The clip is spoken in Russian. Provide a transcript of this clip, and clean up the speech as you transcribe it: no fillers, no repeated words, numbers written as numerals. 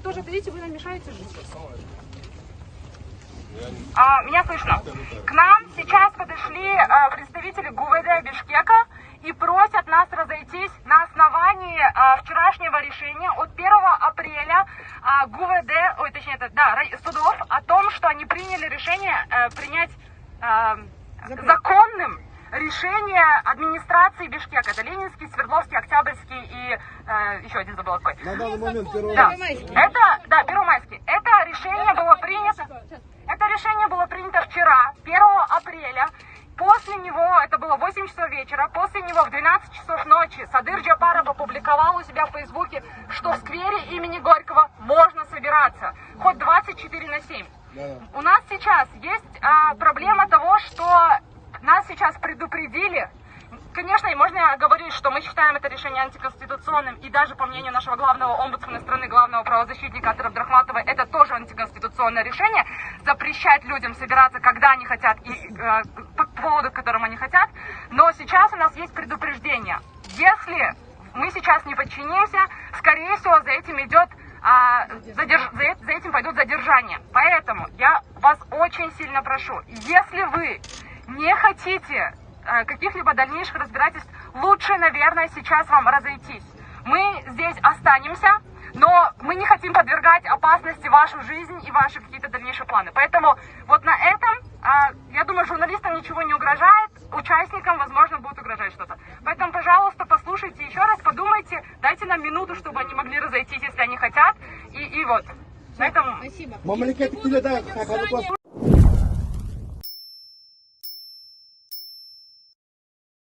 тоже отойдите, вы нам мешаете жить. Меня слышно. К нам сейчас подошли представители ГУВД Бишкека и просят нас разойтись на основании вчерашнего решения от 1 апреля судов о том, что они приняли решение принять законным решение администрации Бишкека. Это Ленинский, Свердловский, Октябрьский и еще один забыл какой. На данный момент Первомайский. Это решение было принято вчера, 1 апреля. После него, это было 8 часов вечера, после него в 12 часов ночи Садыр Джапаров опубликовал у себя в Фейсбуке, что в сквере имени Горького можно собираться, хоть 24/7. У нас сейчас есть проблема того, что нас сейчас предупредили. Конечно, и можно говорить, что мы считаем это решение антиконституционным, и даже по мнению нашего главного омбудсмена страны, главного правозащитника Атыра Абдрахматова, это тоже антиконституционное решение, запрещать людям собираться, когда они хотят, и по поводу, к которому они хотят. Но сейчас у нас есть предупреждение. Если мы сейчас не подчинимся, скорее всего, за этим пойдут задержания. Поэтому я вас очень сильно прошу, если вы не хотите каких-либо дальнейших разбирательств, лучше, наверное, сейчас вам разойтись. Мы здесь останемся, но мы не хотим подвергать опасности вашу жизнь и ваши какие-то дальнейшие планы. Поэтому вот на этом, я думаю, журналистам ничего не угрожает, участникам, возможно, будет угрожать что-то. Поэтому, пожалуйста, послушайте еще раз, подумайте, дайте нам минуту, чтобы они могли разойтись, если они хотят. И вот. На этом... Спасибо.